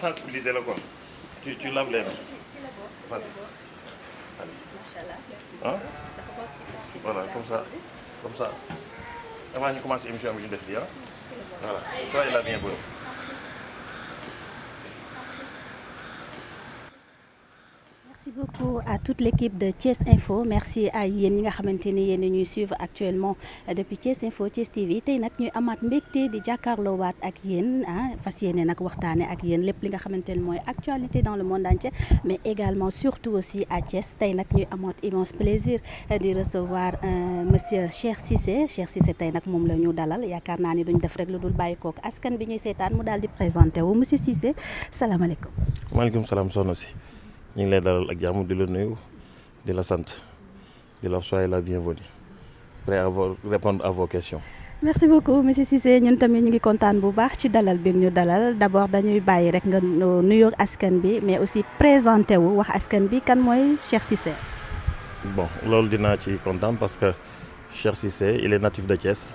sensibiliser la quoi. Tu laves les mains. Ah voilà comme ça avant ñu commencer émission bi ñu def bi ah voilà soyez la bienvenue. Merci beaucoup à toute l'équipe de Thiès Info merci à yéen ñi nga xamante ni yéen ñuy suivre actuellement depuis Thiès Info Thiès TV tey nag ñuy amaat mbégte di jàkkaarloo waat ak yéen fas yéene nag waxtaane ak yéen lépp li nga xamante ni mooy actualité dans le monde entier mais également surtout aussi à Thiès tey nag ñuy amaat immense plaisir di recevoir monsieur Cheikh Cissé tey nag moom la ñu dalal yaakaar naa ni duñ def rek lu dul bàyyi kook askan bi ñuy seetaan mu daal di présenté wu monsieur Cissé salaamaaleykum. maaleykum salaam soxna si. ñu ngi lay dalal ak jàmm di la nuyu di la sant di la soyez la bienvenue prêt à répondre à vos questions. merci beaucoup monsieur Cissé ñun tamit ñu ngi kontaan bu baax ci dalal bi ñu dalal d'abord dañuy bàyyi rek nga nuyoo askan bi mais aussi présenté wu wax askan bi kan mooy Cheikh Cissé. bon loolu dinaa ci kontaan parce que Cheikh Cissé il est natif de Thiès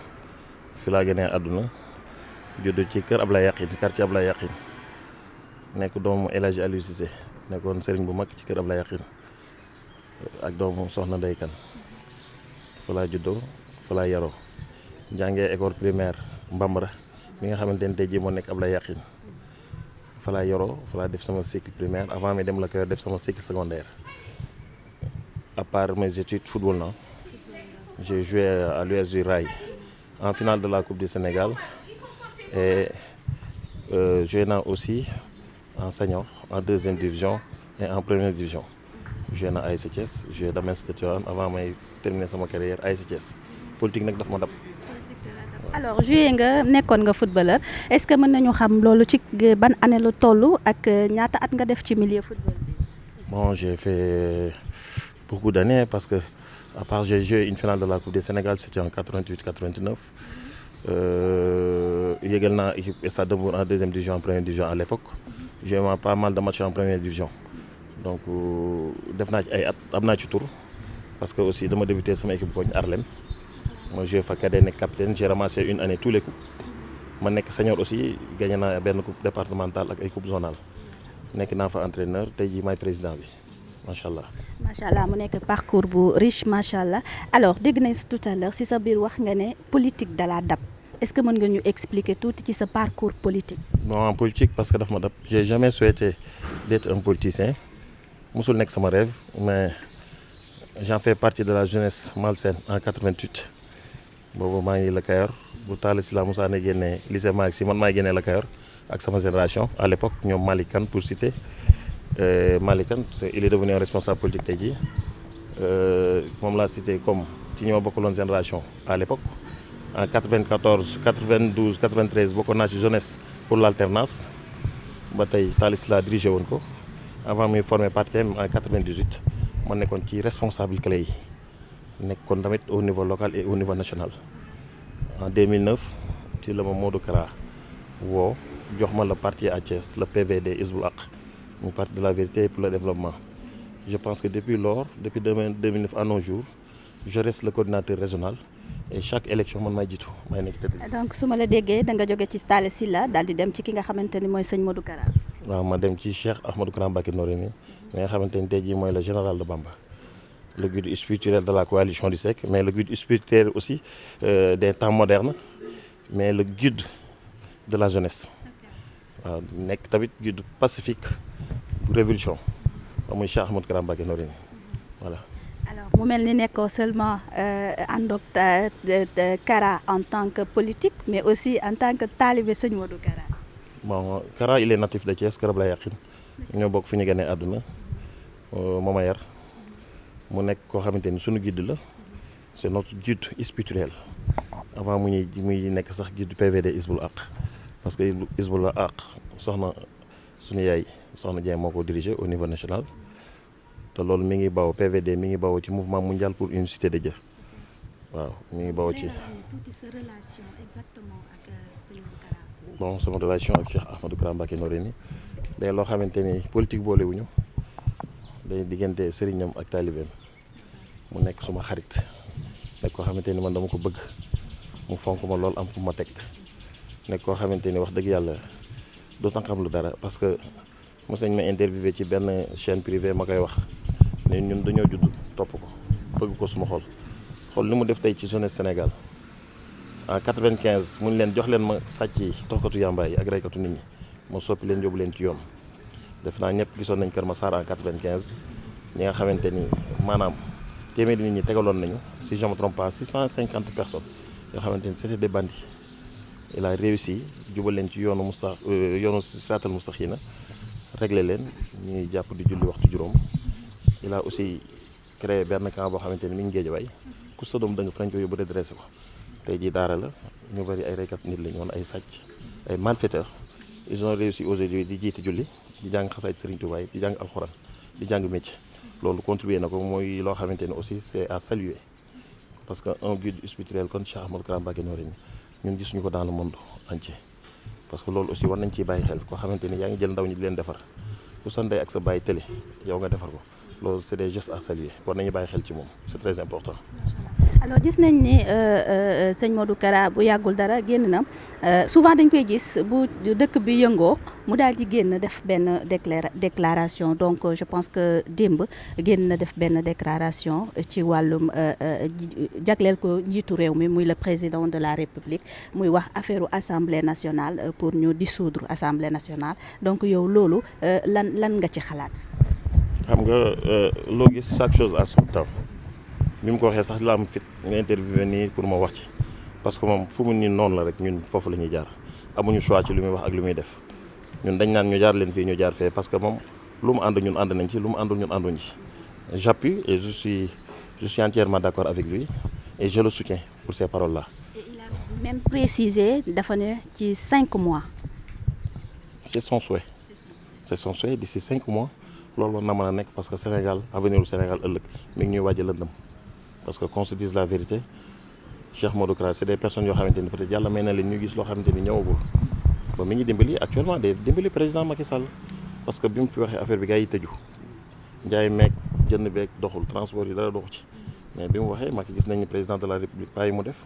fi laa gënee àdduna judd ci kër Ablaye Yakhine quartier Ablaye Yakhine nekk doomu El Hadji Aliou Cissé. nekkoon sëriñ bu mag ci kër Ablaye Yakhine ak doomu soxna Ndeye Kane fa laa juddoo fa laa yaroo jàngee école primaire Mbambara mi nga xamante ne tey jii moo nekk Ablaye Yakhine fa laa yaroo fa laa def sama cycle primaire avant mi dem la kër def sama cycle secondaire à part mes études football na j'ai joué à l'US du Rail en finale de la Coupe du Sénégal et joué naa aussi en senior en deuxième division et en première division joué na ASC Thiès joué Damels de Tivaouane avant may terminer sama carrière ASC Thiès politique nag daf ma dab. alors joué nga nekkoon nga footballeur est-ce que mën nañu xam loolu ci ban année la toll ak ñaata at nga def ci milieu football bi. bon j'ai fait beaucoup d'années parce que à part j'ai joué une finale de la Coupe du Sénégal c'était en 88-89 yégal naa équipe Stade de Mbour en deuxième division en première division à l'époque. J'ai eu pas mal de matchs en première division donc def naa ci ay at am naa ci tour parce que aussi dama débuté sama équipe koñ Arlem ma joué fa cadet nekk capitaine j'ai ramassé une année tous les coupes ma nekk senior aussi gagné naa benn coupe départementale ak ay coupe zonale nekk naa fa entraîneur tey jii maay président bi macha allah. macha allah mu nekk parcours bu riche macha allah alors dégg nañ tout à l'heure si sa biir wax nga ne politique da la dab. Est-ce que mën nga ñu expliquer tuuti ci sa parcours politique. non en politique parce que daf ma dab j'ai jamais souhaité d'être un politicien musul nekk sama rêve mais j'en fais partie de la jeunesse malsaine en 88 boobu maa ngi la Kayor bu Talla Sylla Moussa ne génnee lycée Malick Sy man maay génnee la Kayor ak sama génération à l'époque ñoom Malick Kane pour citer Malick Kane il est devenu un responsable politique tey jii moom laa cité comme ci ñoo bokkaloon génération à l'époque. En 94 92 93 bokkoon naa ci jeunesse pour l'alternance ba tey Talla Sylla dirigé woon ko avant muy formé parti en 98 ma nekkoon ci responsable clé yi nekkoon tamit au niveau local et au niveau national. En 2009 ci la ma Modou Kara woo jox ma le parti à Thiès le PVD Hizbul Haq mu parti de la vérité pour le développement. Je pense que depuis lors depuis 2009 à nos jours je reste le coordinateur régional. et chaque élection man may jiitu may nekk tëdd. donc su ma la déggee da nga jóge ci Talla Sylla daal di dem ci ki nga xamante ni mooy sëñ Modou Kara. waaw ma dem ci Cheikh Ahmadou Kara Mbacké Noreyni mi nga xamante ni tey jii mooy le général de Bamba le guide spirituel de la coalition du SEC mais le guide spirituel aussi des temps modernes mais le guide de la jeunesse waaw nekk tamit guide pacifique bu révolution muy Cheikh Ahmadou Kara Mbacké Noreyni voilà. mu mel ni nekkoo seulement àndoog Kara en tant que politique mais aussi en tant que talibé sëñ Modou Kara. bon Kara il est natif de Thiès kër Ablaye Yakhine ñoo bokk fi ñu gënee àdduna mooma yar mu nekk koo xamante ni suñu guide la c'est notre guide spirituel avant muy nekk sax guide PVD Hizbul Haq parce que Hizbul Haq soxna suñu yaay soxna Dieng moo ko dirigé au niveau national. te loolu mi ngi bawoo PVD mi ngi bawoo ci mouvement mondial pour une cité de Dieu waaw mi ngi bawoo ci. bon sama relation ak Cheikh Ahmadou Kara Mbacké Noreyni day loo xamante ni politique boolewuñu day diggante sëriñam ak taalibeem mu nekk suma xarit nekk koo xamante ni man dama ko bëgg mu fonk ma lool am fu ma teg nekk koo xamante ni wax dëgg yàlla dootan xam lu dara parce que mos nañ ma interviewé ci benn chaîne privée ma koy wax ne ñun dañoo judd topp ko bëgg ko suma xool li mu def tey ci jeunesse Sénégal en 95 mu ñu leen jox leen ma sàcc yi toxkatu yàmbaay yi ak reykatu nit ñi moo soppi leen yóbbu leen ci yoon def naa ñëpp gisoon nañ Kër Massar en 95 ñi nga xamante ni maanaam téeméeri nit ñi tegaloon nañu si je me trompe pas 650 personnes yoo xamante ni c'était des bandits il a réussi jubal leen ci yoonu yoonu siraatal mustaqiim réglé leen ñuy jàpp di julli waxtu juróom il a aussi créé benn camp boo xamante ni mi ngi Géejawaay ku sa doom dëng fa lañ ko yóbbu redressé ko tey jii daara la ñu bari ay reykat nit lañu woon ay sàcc ay malfaiteurs ils ont réussi aujourd'hui di jiite julli di jàng xasaayid Serigne Touba di jàng alxuraan di jàng métier loolu contribué na ko mooy loo xamante ne aussi c'est à saluer parce que un guide spirituel comme Cheikh Ahmadou Kara Mbacké Noreyni ñun gisuñu ko dans le monde entier parce que loolu aussi war nañ ciy bàyyi xel koo xamante ni yaa ngi jël ndaw ñi di leen defar ku sa ndey ak sa bàyyi télé yow nga defar ko loolu c'est des gestes à saluer war nañu bàyyi xel ci moom c'est très important. alors gis nañ ni sëñ Modou Kara bu yàggul dara génn na souvent dañ koy gis bu dëkk bi yëngoo mu daal di génn def benn déclaration donc je pense que démb génn na def benn déclaration ci wàllum jagleel ko njiitu réew mi muy le président de la République muy wax affaire assemblée nationale pour ñu dissoudre assemblée nationale donc yow loolu lan nga ci xalaat. xam nga loo gis chaque chose à son temps. bi mu ko waxee sax la am fit nga interviewé nii pour ma wax ci parce que moom fu mu nii noonu la rek ñun foofu la ñuy jaar amuñu choix ci lu muy wax ak lu muy def ñun dañ naan ñu jaar leen fii ñu jaar fee parce que moom lu mu ànd ñun ànd nañ ci lu mu àndul ñun ànduñ ci j'appuie et je suis entièrement d'accord avec lui et je le soutiens pour ces paroles là. Et il a même précisé dafa ne ci 5 mois. c'est son souhait d'ici 5 mois loolu war na mën a nekk parce que Sénégal avenir u Sénégal ëllëg mi ngi ñuy waaj a lëndëm parce que qu'on se dise la vérité Cheikh Modou Kara c'est des personnes yoo xamante ni peut-être yàlla may na leen ñu gis loo xamante ni ñëwagul ba mi ngi dimbali actuellement day dimbali président Macky Sall parce que bi mu fi waxee affaire bi gars yi tëju njaay meeg jënd beeg doxul transport yi dara doxu ci mais bi mu waxee Macky gis nañ ni président de la République bàyyi mu def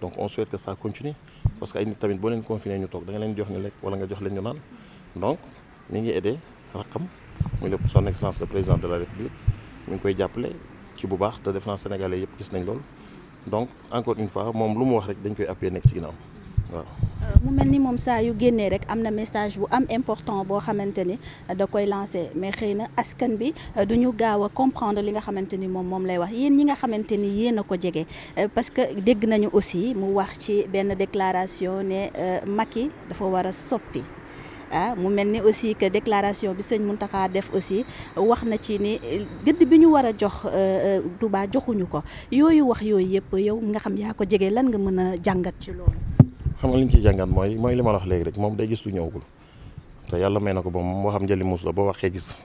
donc on souhaite que ça continue parce que ay nit tamit boo leen confiné ñu toog da nga leen jox ñu lekk wala nga jox leen ñu naan donc mi ngi aidé rakam muy le son excellence le président de la République mi ngi koy jàppale ci bu baax te def naa sénégalais yëpp gis nañ loolu donc encore une fois moom lu mu wax rek dañ koy appuyer nekk ci ginnaaw waaw. mu mel ni moom saa yu génnee rek am na message bu am important boo xamante ni da koy lancer mais xëy na askan bi du ñu gaaw a comprendre li nga xamante ni moom lay wax yéen ñi nga xamante ni yéen a ko jege parce que dégg nañu aussi mu wax ci benn déclaration ne Macky dafa war a soppi. mu mel ni aussi que déclaration bi sëñ Mountakha def aussi wax na ci ni gëdd bi ñu war a jox Touba joxuñu ko yooyu wax yooyu yëpp yow nga xam yaa ko jege lan nga mën a jàngat ci loolu. xam nga li ñu ciy jàngat mooy li ma la wax léegi rek moom day gis lu ñëwagul te yàlla may na ko ba moom moo xam njëli muus la boo waxee gis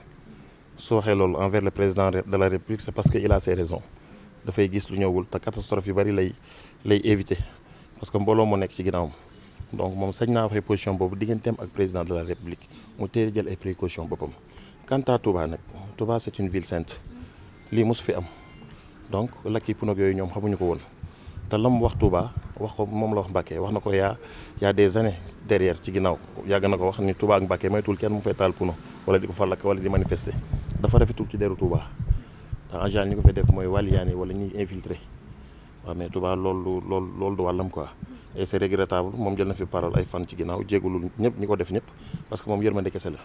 su waxee loolu envers le président de la République c'est parce que il a ses raisons dafay gis lu ñëwagul te catastrophe yu bari lay éviter parce que mbooloo moo nekk ci ginnaawam. donc moom sañ naa waxee position boobu digganteem ak président de la République mu teel jël ay précautions boppam quant à Touba nag Touba c'est une ville sainte lii mosu fi am donc lakki punog yooyu ñoom xamuñu ko woon te la mu wax Touba wax ko moom la wax Mbacké wax na ko yaa des années derrière ci ginnaaw yàgg na ko wax ni Touba ak Mbacké maytul kenn mu fay taal puno wala di ko fa lakk wala di manifester dafa rafetul ci deru Touba te en général ñi ko fay def mooy wàlliyaane wala ñuy infiltré waaw mais Touba loolu du wàllam quoi. et c'est regrettable moom jël na fi parole ay fan ci ginnaaw jégalul ñëpp ñi ko def ñëpp parce que moom yërmande kese la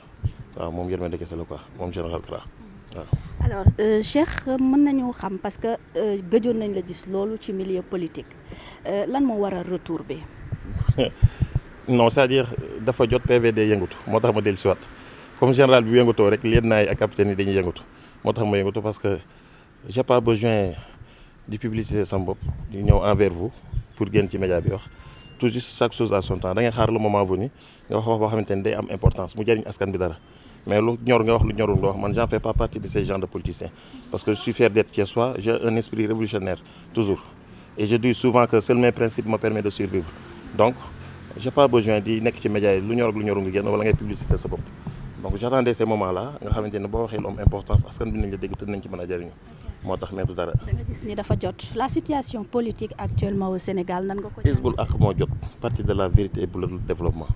waaw moom yërmande kese la quoi moom général Kara waaw. alors Cheikh mën nañu xam parce que gëjoon nañ la gis loolu ci milieu politique lan moo waral retour bi. non c'est-à-dire dafa jot PVD yëngatu moo tax ma dellusiwaat comme général bi yëngatoo rek lieutenant yi ak capitaine yi dañuy yëngatu moo tax ma yëngatu parce que j'ai pas besoin di publicité sama bopp di ñëw envers vous pour génn ci média bi wax. tout juste chaque chose à son temps da ngay xaar le moment venu nga wax boo xamante ni day am importance mu jëriñ askan bi dara mais lu ñor nga wax lu ñorul nga wax man j'en fais pas partie de ces genres de politiciens parce que je suis fier d'être thiessois j'ai un esprit révolutionnaire toujours et je dis souvent que seuls mes principes me permettent de survivre donc j'ai pas besoin di nekk ci média yi lu ñor ak lu ñorul nga génn wala ngay publicité sa bopp donc j'attendais ces moments là nga xamante ne boo waxee lu am importance askan bi nañ la dégg te nañ ci mën a jëriñu moo tax mais du dara. da nga gis ni dafa jot la situation politique actuellement au Sénégal nan nga ko. Hizbul Haq moo jot parti de la vérité et pour le développement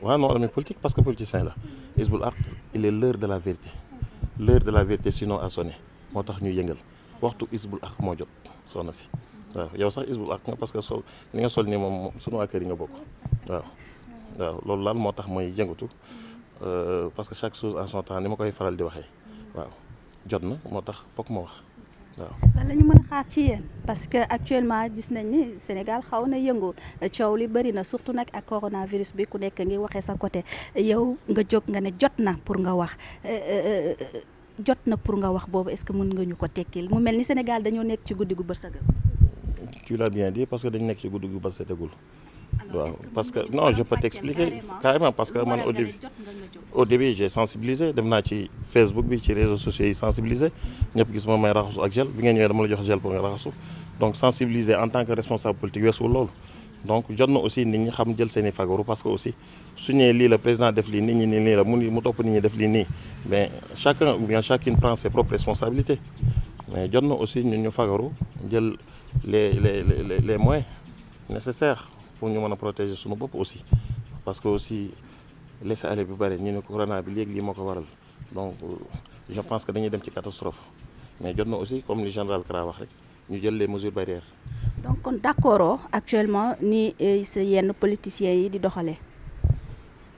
waaw non mais politique parce que politicien la Hizbul Haq il est l'heure de la vérité sinon a sonné moo tax ñuy yëngal waxtu Hizbul Haq moo jot soxna si waaw yow sax Hizbul Haq nga parce que sol li nga sol nii moom sunu waa kër yi nga bokk waaw loolu laal moo tax mooy yëngatu parce que chaque chose en son temps ni ma koy faral di waxee waaw jot na moo tax foog ma wax waaw. lan la ñu mën a xaar ci yéen parce que actuellement gis nañ ni Sénégal xaw na yëngu coow li bëri na surtout nag ak coronavirus bi ku nekk ngi waxee sa côté yow nga jóg nga ne jot na pour nga wax boobu est-ce que mën nga ñu ko tekkil mu mel ni Sénégal dañoo nekk ci guddi gu bërsëgal. tu l'as bien dit parce que dañu nekk ci guddi gu bërsëgul. waaw parce que non je peux t'expliquer carrément parce que man au début j'ai sensibilisé dem naa ci Facebook bi ci réseaux sociaux yi sensibilisé ñëpp gis ma may raxasu ak gel bi ngeen ñëwee dama la jox gel pour nga raxasu donc sensibiliser en tant que responsable politique weesu loolu donc jot na aussi nit ñi xam jël seen i fagaru parce que aussi su ñëwee lii la président def lii nit ñi nii la mu topp nit ñi def lii nii mais chacun ou bien chacune prend ses propres responsabilités mais jot na aussi ñun ñu fagaru jël les moyens nécessaires pour ñu mën a protéger suñu bopp aussi parce que aussi laisser aller bi bëri ñu ne corona bi léegi lii moo ko waral donc je pense que dañuy dem ci catastrophe mais jot na aussi comme li général Kra wax rek ñu jël les mesures barrières. donc kon d'accord actuellement ni sa yenn politiciens yi di doxalee.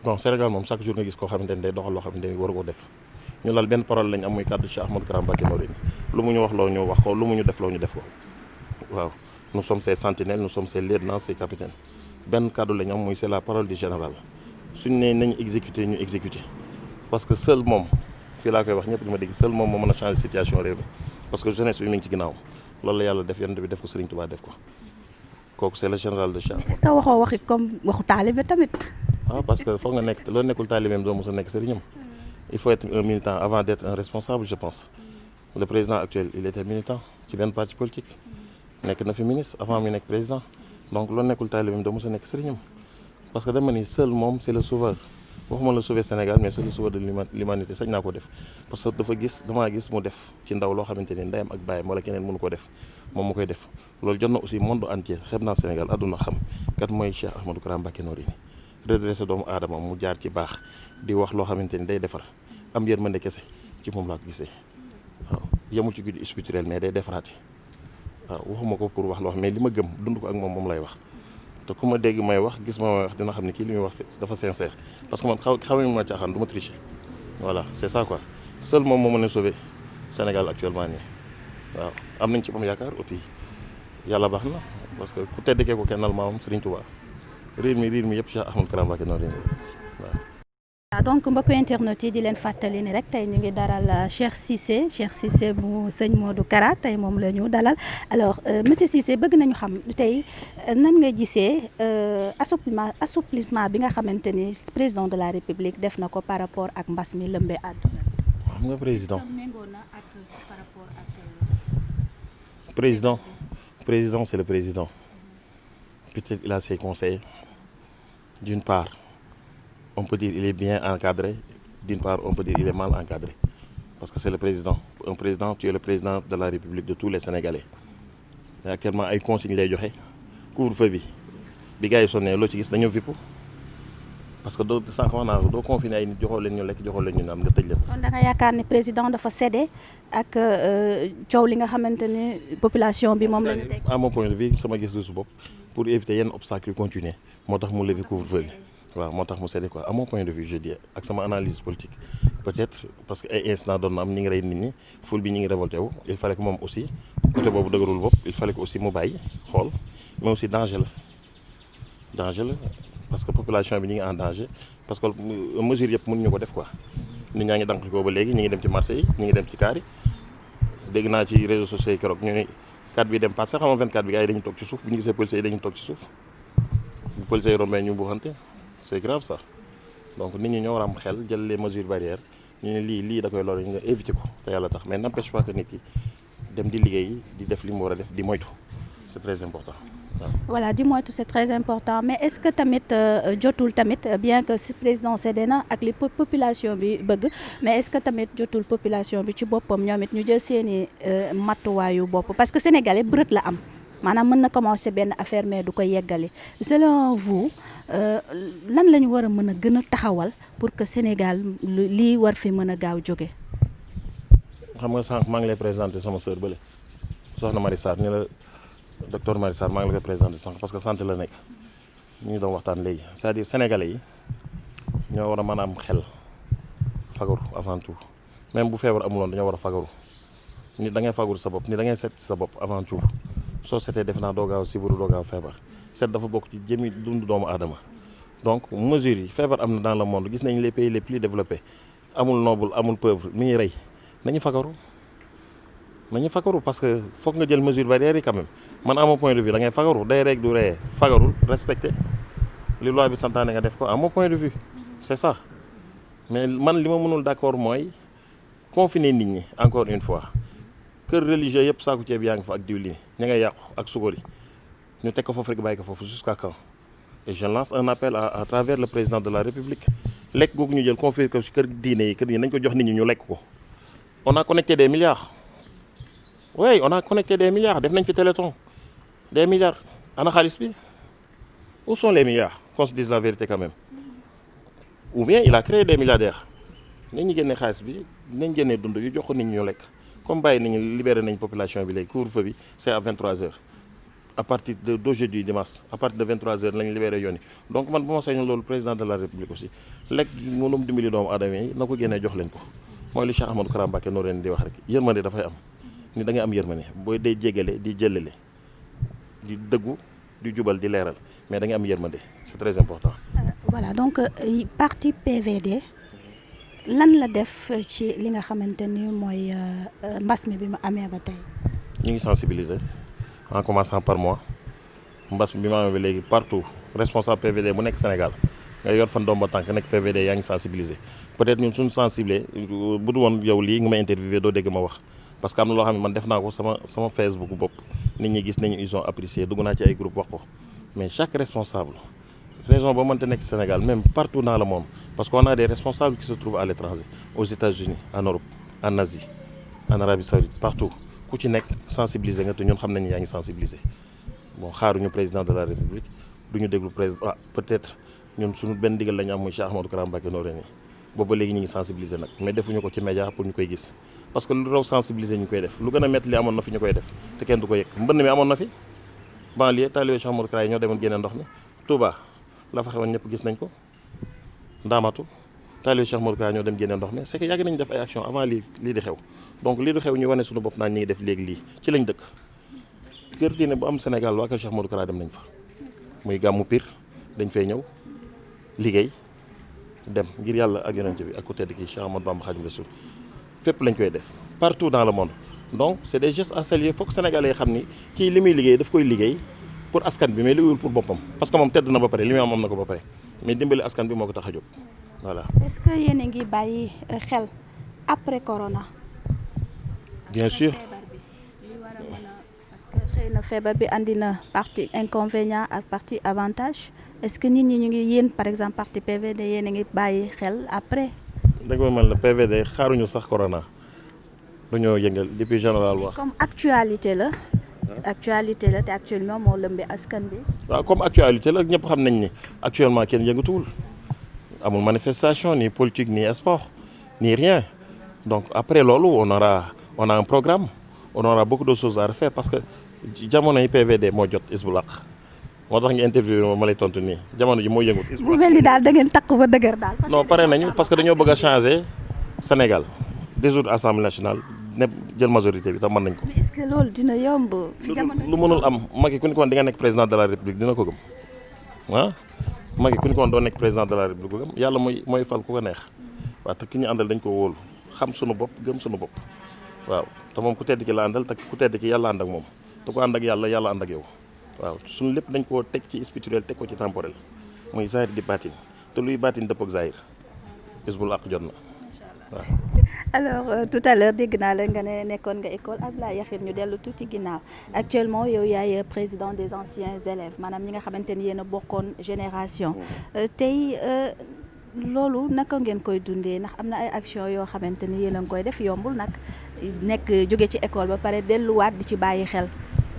bon Sénégal moom chaque jour nga gis koo xamante ne day doxal loo xamante ne waru ko def ñu lal benn parole lañ am muy kàddu Cheikh Ahmadou Kara Mbacké Noreyni lu mu ñu wax loo ñu wax ko lu mu ñu def loo ñu def ko waaw. nous sommes ses sentinelles nous sommes ses lieutenants ses capitaines benn kàddu la ñu am muy c'est la parole du général suñu nee nañu exécuter ñu exécuter parce que seul moom fii laa koy wax ñëpp di ma dégg seul moom moo mën a changer situation réew mi parce que jeunesse bi mi ngi ci ginnaaw loolu la yàlla def yonent bi def ko Serigne Touba def ko kooku c'est le général de Cheikh. est-ce que waxoo waxi comme waxu taalibe tamit. waaw parce que foog nga nekk loolu nekkul taalibeem doo mos a nekk sëriñam il faut être un militant avant d'être un responsable je pense le président actuel il était militant ci benn parti politique. nekk na fi ministre avant mi nekk président donc loolu nekkul taalibeem da mos a nekk sëriñam parce que dama ni seul moom c'est le sauveur waxuma la sauver Sénégal mais c'est le sauveur de l'humanité sañ naa ko def parce que damaa gis mu def ci ndaw loo xamante ni ndeyam ak baayam wala keneen mënu ko def moom mu koy def loolu jot na aussi monde entier xeeb naa Sénégal àdduna xam kat mooy Cheikh Ahmadou Kara Mbacké Noreyni redressé doomu aadama mu jaar ci baax di wax loo xamante ni day defar am yërmande kese ci moom laa ko gisee waaw yemul ci guddi spirituel mais day defaraate waaw waxuma ko pour wax loo xam mais li ma gëm dund ko ak moom lay wax te ku ma dégg may wax gis ma may wax dina xam ne kii li muy wax dafa sincère parce que man xamee ma caaxaan du ma tricher voilà c'est ça quoi seul moom moo mën a sauver Sénégal actuellement nii waaw am nañ ci moom yaakaar et puis yàlla baax na parce que ku teddkee ko kennal maamam Serigne Touba riir mi yëpp Cheikh Ahmadou Kara Mbacké Noreyni waaw. donc mbokku internet yi di leen fàttali ni rek tey ñu ngi dalal Cheikh Cissé bu sëñ Modou Kara tey moom la ñu dalal alors monsieur Cissé bëgg nañu xam tey nan nga gisee assouplissement bi nga xamante ni président de la République def na ko par rapport ak mbas mi lëmbee àdduna. xam nga président c'est le président peut-être il a ses conseils d'une part. On peut dire qu'il est bien encadré, d'une part on peut dire qu'il est mal encadré parce que c'est le président. Un président, tu es le président de la République de tous les Sénégalais. Et actuellement ay consignes lay joxe couvre-feu bi gars yi sonnee loo ci gis dañoo vipp parce que doo sànq wax naa ko doo confiné ay nit joxoo leen ñu lekk joxoo leen ñu naan nga tëj leen. kon da nga yaakaar ni président dafa cédé ak coow li nga xamante ni population bi moom la ñu teg. à mon point de vue sama gis-gisu bopp pour éviter yenn obstacles yu continuer moo tax mu lever couvre-feu bi. waaw moo tax mu séddee quoi à mon point de vue je dis ak sama analyse politique peut-être parce que ay incidents doon na am ñi ngi rey nit ñi foule bi ñi ngi révolté wu il fallait que moom aussi côté boobu dëgërul bopp il fallait que aussi mu bàyyi xool mais aussi danger la parce que population bi ñi ngi en danger parce que mesure yëpp mënuñu ko def quoi nit ñaa ngi dànq ko ba léegi ñi ngi dem ci marché yi ñi ngi dem ci kaar yi dégg naa ci réseaux sociaux yi keroog ñu ne 4 bi dem passé xam nga 24 bi gars yi dañu toog ci suuf bu ñu gisee policiers yi dañu toog ci suuf bu policiers yi rombee ñu buuxante c'est grave ça donc nit ñi ñoo war a am xel jël les mesures barrières ñu ne lii da koy loolu nga éviter ko te yàlla tax mais n'empêche pas que nit ki dem di liggéey di def li mu war a def di moytu c'est très important waaw. voilà di moytu c'est très important mais est-ce que tamit jotul tamit bien que si président cédé na ak li population bi bëgg mais est-ce que tamit jotul population bi ci boppam ñoom it ñu jël seeni matuwaayu bopp parce que sénégalais bërët la am maanaam mën na commencer benn affaire mais du ko yeggali selon vous lan la ñu war a mën a gën a taxawal pour que Sénégal lii war fi mën a gaaw jóge. xam nga sànq maa ngi lay présenter sama sœur bële soxna Marie Sarr ni la docteur Marie Sarr maa ngi la koy présenter sànq parce que santé la nekk ñu ngi doon waxtaan léegi c'est-à-dire sénégalais yi ñoo war a mën a am xel fagaru avant tout même bu feebar amuloon dañoo war a fagaru nit da ngay fagaru sa bopp nit da ngay set sa bopp avant tout soo setee def naa doo gaaw sibiru doo gaaw feebar set dafa bokk ci jëmi dund doomu aadama donc mesures yi feebar am na dans le monde gis nañ les pays les plus développés amul noble amul pauvre mi ngi rey nañu fagaru parce que foog nga jël mesure barrière yi quand même man à mon point de vue da ngay fagaru day rek du reyee fagarul respecté li loi bi santaane nga def ko à mon point de vue c'est ça mais man li ma mënul d'accord mooy confiner nit ñi encore une fois kër religieux yëpp saaku ceeb yaa ngi fa ak diwlin ña ngay yàqu ak suukar yi ñu teg ko foofu rek bàyyi ko foofu jusqu'à quand et je lance un appel à travers le président de la République lekk googu ñu jël confisqué ko ci kër diine yi kër yi nañ ko jox nit ñi ñu lekk ko on a connecté des milliards oui on a connecté des milliards def nañ fi téléthon des milliards ana xaalis bi où sont les milliards qu'on se dise la vérité quand même ou bien il a créé des milliardaires nañ ñu génnee xaalis bi nañ génnee dund yu jox ko nit ñi ñu lekk comme bàyyi nañu libéré nañ population bi léegi couvre-feu bi c'est à 23h à partir d'aujourd'hui dimanche à partir de 23h lañ libéré yoon yi donc man bu ma sañoon loolu président de la république aussi lekk mënum dimbali doomu aadama yi na ko génnee jox leen ko mooy li Cheikh Ahmadou Kara Mbacké noo leen di wax rek yërmande dafay am ni da ngay am yërmande booy day jégale di jëlale di dëggu di jubal di leeral mais da ngay am yërmande c'est très important. Voilà donc parti PVD lan la def ci li nga xamante ni mooy mbas mi bi mu amee ba tey. ñu ngi sensibiliser en commençant par moi mbas mi bi ma amee ba léegi partout responsable PVD bu nekk Sénégal nga yor fan doom ba tànk nekk PVD yaa ngi sensibiliser peut-être ñun suñu sensibiliser bu du woon yow lii nga may interviewé doo dégg ma wax parce que am na loo xam ne man def naa ko sama Facebook bopp nit ñi gis nañu ils ont apprécié dugg naa ci ay groupe wax ko mais chaque responsable région ba mënta nekk Sénégal même partout dans le monde parce qu'on a des responsables qui se trouvent à l'étranger aux États-Unis en Europe en Asie en Arabie Saoudite partout ku ci nekk sensibiliser nga te ñun xam nañu yaa ngi sensibiliser bon xaaruñu président de la République duñu déglu président peut-être ñun suñu benn digal la ñu am muy Cheikh Ahmadou Kara Mbacké Noreyni boobu ba léegi ñu ngi sensibiliser nag mais defuñu ko ci média pour ñu koy gis parce que lu raw sensibiliser ñu koy def lu gën a métti li amoon na fi ñu koy def te kenn du ko yëg mbënn mi amoon na fi banlieue taalibe Cheikh Ahmadou Kara yi ñoo demoon génne ndox mi Touba la fa xewoon ñëpp gis nañ ko Ndaamatu taalibe Cheikh Ahmadou Kara ñoo dem génne ndox mi c'est que yàgg nañu def ay action avant lii di xew donc lii di xew ñu wane suñu bopp naan ñi ngi def léegi lii ci lañ dëkk kër diine bu am Sénégal waa kër Cheikh Ahmadou Kara dem nañ fa muy gàmmu Pire dañ fay ñëw liggéey dem ngir yàlla ak yonent bi ak ku tedd ki Cheikh Ahmadou Bamba Khadimou Rassoul fépp lañ koy def partout dans le monde donc c'est des gestes à saluer foog sénégalais xam ni kii li muy liggéey daf koy liggéey pour askan bi mais liggéeyul pour boppam parce que moom tedd na ba pare li muy am na ko ba pare mais dimbali askan bi moo ko tax a jóg voilà. Est-ce que yéen a ngi bàyyi xel après corona. bien sûr parce que xëy na feebar bi andi na partie inconvénient ak partie avantage est-ce que nit ñi ñu ngi yéen par exemple parti PVD yéen a ngi bàyyi xel après. dëgg ma mel ne PVD xaaruñu sax corona dañoo yëngal depuis général wax. comme actualité la. actualité la te actuellement moo lëmbee askan bi. waaw comme actualité la ñëpp xam nañ ni actuellement kenn yëngatuwul amul manifestation ni politique ni sport ni rien donc après loolu on a un programme on aura beaucoup de choses à refaire parce que jamono yi PVD moo jot Hizbut-Lah moo tax nga interview ma lay tontu nii jamono ji moo yëngut. bu mel ni daal da ngeen takk ba dëgër daal. non pare nañu parce que dañoo bëgg a changer Sénégal dissoudre Assemblée nationale ne jël majorité bi tam mën nañ ko. mais est-ce que loolu dina yomb. fi jamono lu mënul am Macky ku ñu ko woon di nga nekk président de la République dina ko gëm ah Macky ku ñu ko woon doo nekk président de la République ko gëm yàlla mooy fal ku ko neex waaw te ki ñu àndal dañ ko wóolu xam suñu bopp gëm suñu bopp waaw te moom ku tedd ki la àndal te ku tedd ki yàlla ànd ak moom te ku ànd ak yàlla yàlla ànd ak yow waaw suñu lépp dañ koo teg ci spirituel teg ko ci temporel muy zahir di baatin te luy baatin dëpp ak zahir Hizbut-Lah jot na waaw. alors tout à l'heure dégg naa la nga ne nekkoon nga école Abdoulaye Yakhine ñu dellu tuuti ginnaaw actuellement yow yaay président des anciens élèves maanaam ñi nga xamante ni yéen a bokkoon génération tey loolu naka ngeen koy dundee ndax am na ay action yoo xamante ni yéen a ngi koy def yombul nag nekk jóge ci école ba pare delluwaat di ci bàyyi xel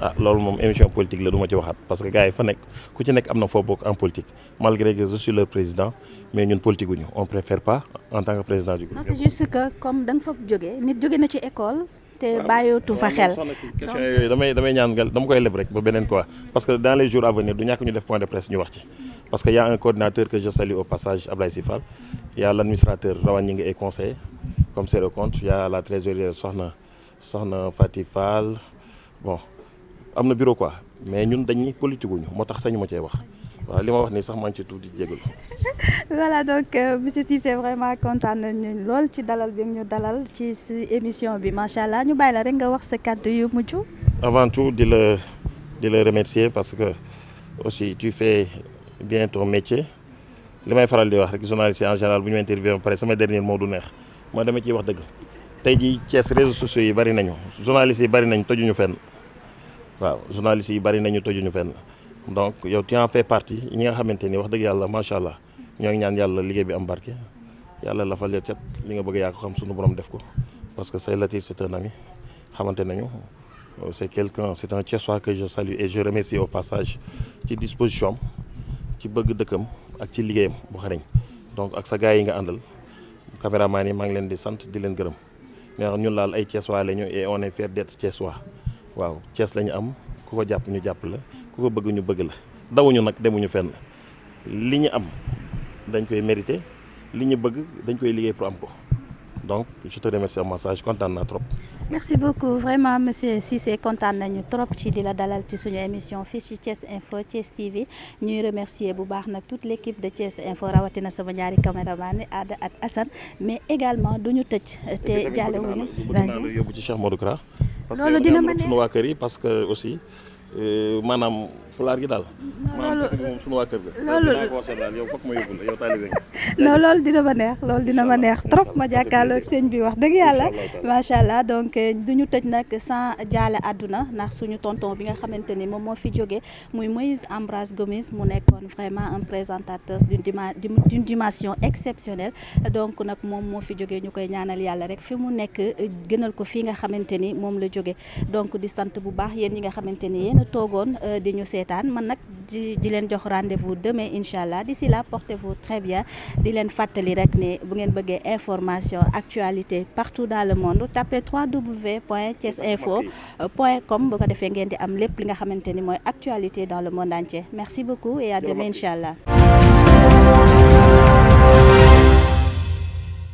ah loolu moom émission politique la du ma ci waxaat parce que gars yi fa nekk ku ci nekk am na foo bokk en politique malgré que je suis le président mais ñun politique wuñu on préfère pas en tant que président du groupe. non c'est juste que comme da nga fa jógee nit jóge na ci école. te bàyyiwutu fa xel question yooyu damay ñaan nga dama koy leb rek ba beneen quoi parce que dans les jours à venir du ñàkk ñu def point de presse ñu wax ci parce que y a un coordinateur que je salue au passage Ablaye Sifal y a l'administrateur Rawane Gningue et conseiller commissaire aux comptes y a la trésorière soxna Fati Fall bon am na bureau quoi mais ñun dañuy politique wuñu moo tax sañu ma cee wax waaw li ma wax nii sax maa ngi ci tuuti jégalu. voilà donc monsieur Cissé vraiment kontaan nañu lool ci dalal bi ñu dalal ci émission bi macha allah ñu bàyyi la rek nga wax sa kàddu yu mujj. avant tout di la remercier parce que aussi tu fais bien ton métier li may faral di wax rek journaliste en général bu ñu interview ba pare sama dernier mot du neex ma dama ciy wax dëgg tey jii Thiès réseaux sociaux yi bari nañu journalistes yi bari nañu tojuñu fenn waaw journalistes yi bari nañu tojuñu fenn. donc yow tu en fais partie ñi nga xamante ni wax dëgg yàlla macha allah ñoo ngi ñaan yàlla liggéey bi am barke yàlla la fal cet li nga bëgg yaa ko xam suñu borom def ko parce que c'est Latir c'est un ami xamante nañu c'est quelqu'un c'est un Thiessois que je salue et je remercie au passage ci disposition am ci bëgg dëkkam ak ci liggéeyam bu xarañ donc ak sa gars yi nga àndal caméraman yi maa ngi leen di sant di leen gërëm mais ñun laal ay Thiessois lañu et on est fiers d'être Thiessois waaw Thiès lañu am ku ko jàpp ñu jàpp la ku ko bëgg ñu bëgg la dawuñu nag demuñu fenn li ñu am dañ koy mérité li ñu bëgg dañ koy liggéey pour am ko donc je te remercie au passage kontaan naa trop. merci beaucoup vraiment monsieur Cissé kontaan nañu trop ci di la dalal ci suñu émission fii ci Thiès Info Thiès TV ñuy remercier bu baax nag toute l'équipe de Thiès Info rawatina sama ñaari caméraman Ada ak Assane mais également duñu tëj te jàllewuñu. bëgg naa la yóbbu ci Cheikh Modou Kara. loolu dina ma neex suñu waa kër yi parce que aussi. maanaam fulaar gi daal. loolu moom sunu waa kër ga. loolu dinaa ko wax daal yow foog ma yóbbu la yow taalibe nga. non loolu dina ma neex trop ma jàkkaarloo ak sëñ bi wax dëgg yàlla macha allah donc du ñu tëj nag sans jaale àdduna ndax suñu tonton bi nga xamante ni moom moo fi jóge muy Moïse Ambroise Gomis mu nekkoon vraiment un présentateur d'une dimension exceptionnelle donc nag moom moo fi jóge ñu koy ñaanal yàlla rek fi mu nekk gënal ko fii nga xamante ni moom la jóge donc di sant bu baax yéen ñi nga xamante ni yéen a toogoon di ñu seetaan man nag di leen jox rendez-vous demain incha allah d'ici là portez-vous très bien di leen fàttali rek ne bu ngeen bëggee information actualité partout dans le monde tapez www.thiesinfo.com bu ko defee ngeen di am lépp li nga xamante ni mooy actualité dans le monde entier merci beaucoup et à demain incha allah.